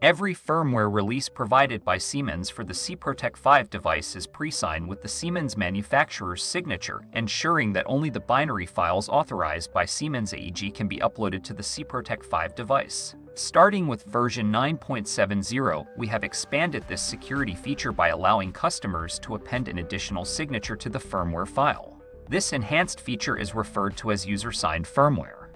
Every firmware release provided by Siemens for the SIPROTEC 5 device is pre-signed with the Siemens manufacturer's signature, ensuring that only the binary files authorized by Siemens AG can be uploaded to the SIPROTEC 5 device. Starting with version 9.70, we have expanded this security feature by allowing customers to append an additional signature to the firmware file. This enhanced feature is referred to as user-signed firmware.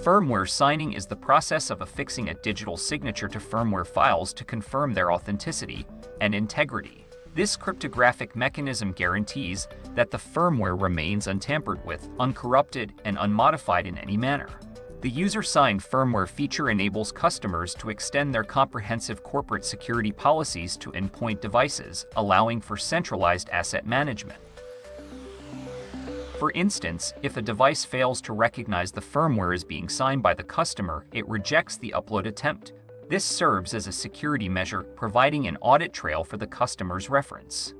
Firmware signing is the process of affixing a digital signature to firmware files to confirm their authenticity and integrity. This cryptographic mechanism guarantees that the firmware remains untampered with, uncorrupted, and unmodified in any manner. The user-signed firmware feature enables customers to extend their comprehensive corporate security policies to endpoint devices, allowing for centralized asset management. For instance, if a device fails to recognize the firmware as being signed by the customer, it rejects the upload attempt. This serves as a security measure, providing an audit trail for the customer's reference.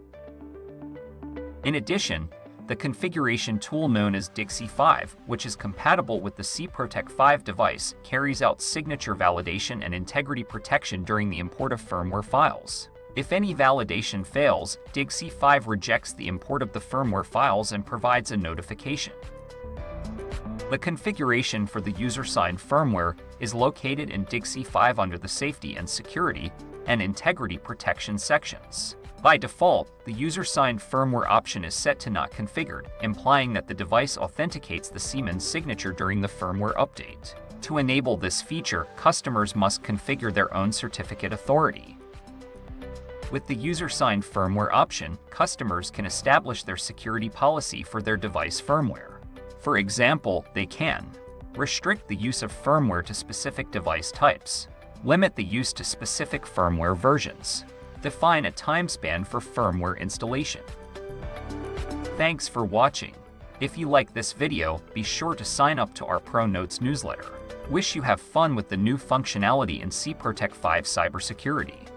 In addition, the configuration tool known as DIGSI5, which is compatible with the SIPROTEC 5 device, carries out signature validation and integrity protection during the import of firmware files. If any validation fails, DIGSI5 rejects the import of the firmware files and provides a notification. The configuration for the user-signed firmware is located in DIGSI5 under the Safety and Security and Integrity Protection sections. By default, the user-signed firmware option is set to not configured, implying that the device authenticates the Siemens signature during the firmware update. To enable this feature, customers must configure their own certificate authority. With the user-signed firmware option, customers can establish their security policy for their device firmware. For example, they can restrict the use of firmware to specific device types, limit the use to specific firmware versions, define a time span for firmware installation. Thanks for watching. If you like this video, be sure to sign up to our Pro Notes newsletter. Wish you have fun with the new functionality in SIPROTEC 5 cybersecurity.